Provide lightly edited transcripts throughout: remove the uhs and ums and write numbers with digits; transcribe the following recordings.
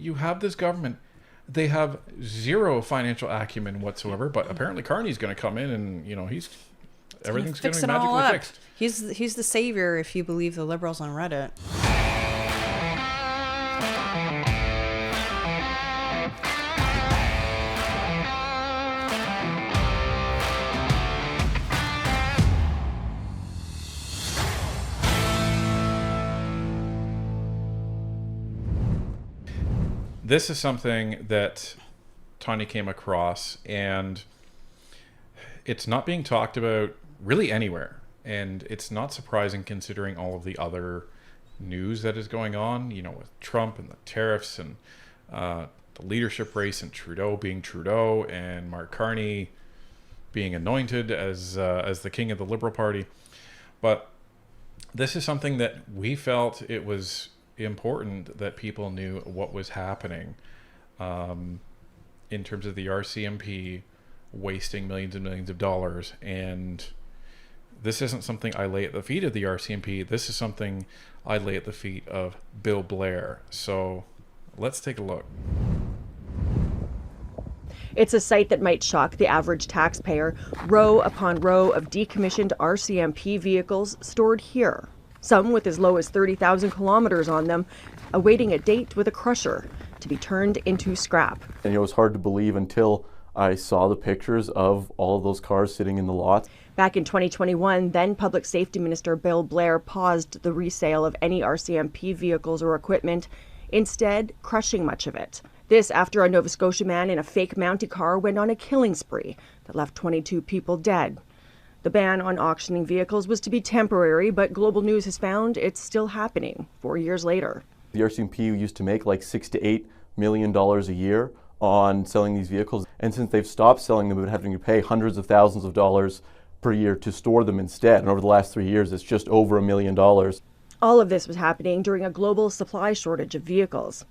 you have this government. They have zero financial acumen whatsoever, but apparently Carney's going to come in and, everything's going to be magically fixed. He's the savior if you believe the liberals on Reddit. This is something that Tanya came across, and it's not being talked about really anywhere. And it's not surprising considering all of the other news that is going on, with Trump and the tariffs and the leadership race and Trudeau being Trudeau and Mark Carney being anointed as the king of the Liberal Party. But this is something that we felt it was important that people knew what was happening in terms of the RCMP wasting millions and millions of dollars. And this isn't something I lay at the feet of the RCMP. This is something I lay at the feet of Bill Blair. So let's take a look. It's a sight that might shock the average taxpayer. Row upon row of decommissioned RCMP vehicles stored here. Some with as low as 30,000 kilometers on them, awaiting a date with a crusher to be turned into scrap. And it was hard to believe until I saw the pictures of all of those cars sitting in the lot. Back in 2021, then Public Safety Minister Bill Blair paused the resale of any RCMP vehicles or equipment, instead crushing much of it. This after a Nova Scotia man in a fake Mountie car went on a killing spree that left 22 people dead. The ban on auctioning vehicles was to be temporary, but Global News has found it's still happening 4 years later. The RCMP used to make like $6 to $8 million a year on selling these vehicles. And since they've stopped selling them, we've been having to pay hundreds of thousands of dollars per year to store them instead. And over the last 3 years, it's just over $1 million. All of this was happening during a global supply shortage of vehicles.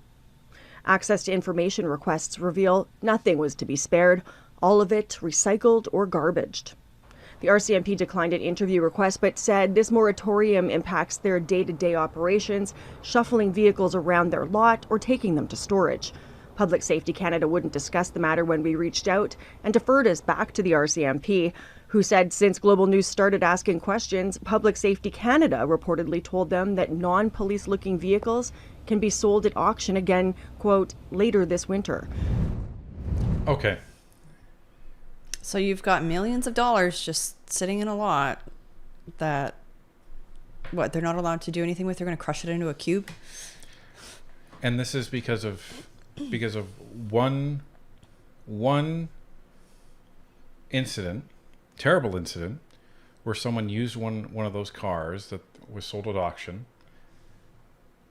Access to information requests reveal nothing was to be spared, all of it recycled or garbaged. The RCMP declined an interview request, but said this moratorium impacts their day-to-day operations, shuffling vehicles around their lot or taking them to storage. Public Safety Canada wouldn't discuss the matter when we reached out and deferred us back to the RCMP, who said since Global News started asking questions, Public Safety Canada reportedly told them that non-police looking vehicles can be sold at auction again, quote, later this winter. Okay. So you've got millions of dollars just sitting in a lot that, they're not allowed to do anything with? They're going to crush it into a cube? And this is because of one incident, terrible incident, where someone used one of those cars that was sold at auction,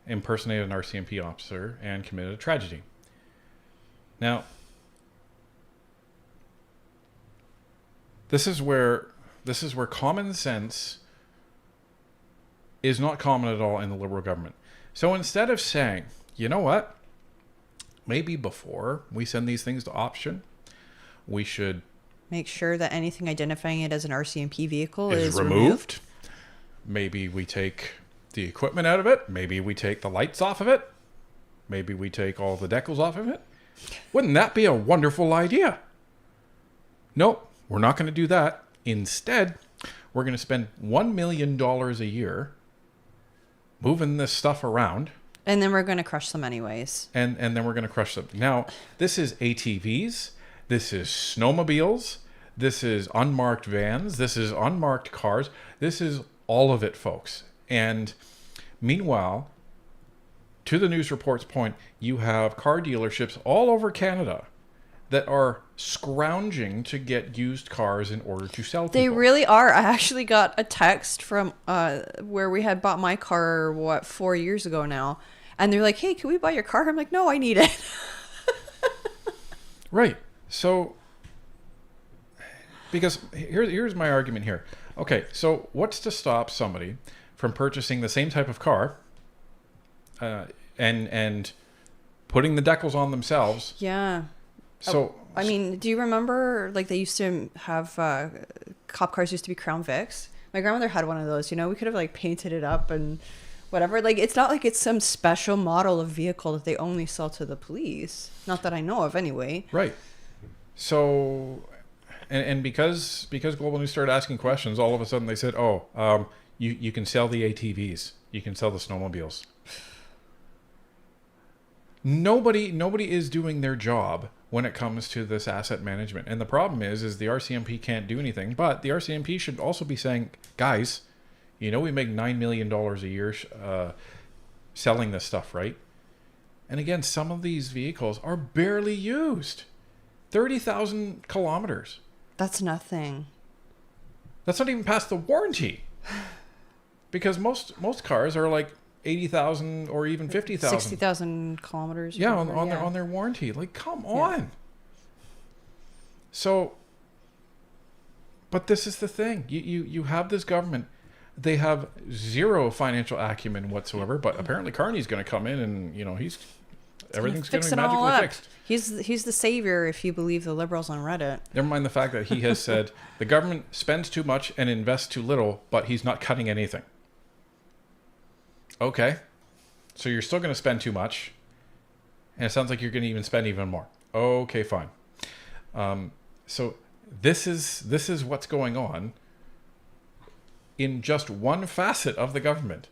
impersonated an RCMP officer, and committed a tragedy. Now, this is where common sense is not common at all in the Liberal government. So instead of saying, you know what, maybe before we send these things to auction, we should make sure that anything identifying it as an RCMP vehicle is removed. Maybe we take the equipment out of it. Maybe we take the lights off of it. Maybe we take all the decals off of it. Wouldn't that be a wonderful idea? Nope, we're not going to do that. Instead, we're going to spend $1 million a year moving this stuff around. And then we're going to crush them anyways. And then we're going to crush them. Now, this is ATVs. This is snowmobiles. This is unmarked vans. This is unmarked cars. This is all of it, folks. And meanwhile, to the news report's point, you have car dealerships all over Canada that are scrounging to get used cars in order to sell people. They really are. I actually got a text from where we had bought my car, 4 years ago now. And they're like, hey, can we buy your car? I'm like, no, I need it. Right. So, because here's my argument here. Okay, so what's to stop somebody from purchasing the same type of car and putting the decals on themselves? Yeah. So I mean, do you remember they used to have cop cars used to be Crown Vics? My grandmother had one of those. We could have painted it up and whatever. Like, it's not like it's some special model of vehicle that they only sell to the police. Not that I know of, anyway. Right. So, and because Global News started asking questions, all of a sudden they said, "Oh, you can sell the ATVs, you can sell the snowmobiles." Nobody is doing their job when it comes to this asset management, and the problem is the RCMP can't do anything. But the RCMP should also be saying, "Guys, we make $9 million a year selling this stuff, right?" And again, some of these vehicles are barely used. 30,000 kilometers. That's nothing. That's not even past the warranty. Because most cars are like 80,000 or even 50,000. 60,000 kilometers. Yeah, whatever, on their warranty. Like, come on. So, but this is the thing. You have this government. They have zero financial acumen whatsoever. But apparently, Carney's going to come in and everything's going to be magically fixed. He's the savior if you believe the liberals on Reddit. Never mind the fact that he has said the government spends too much and invests too little, but he's not cutting anything. Okay. So you're still going to spend too much. And it sounds like you're going to even spend even more. Okay, fine. So this is what's going on in just one facet of the government.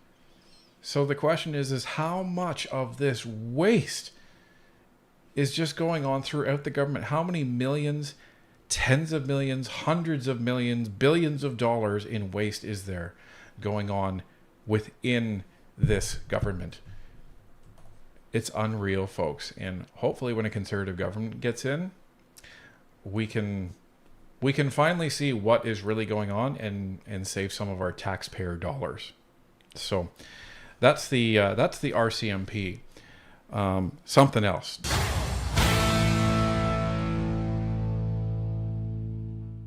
So the question is how much of this waste is just going on throughout the government? How many millions, tens of millions, hundreds of millions, billions of dollars in waste is there going on within this government? It's unreal, folks. And hopefully when a conservative government gets in, we can finally see what is really going on and save some of our taxpayer dollars. So that's the RCMP. Something else.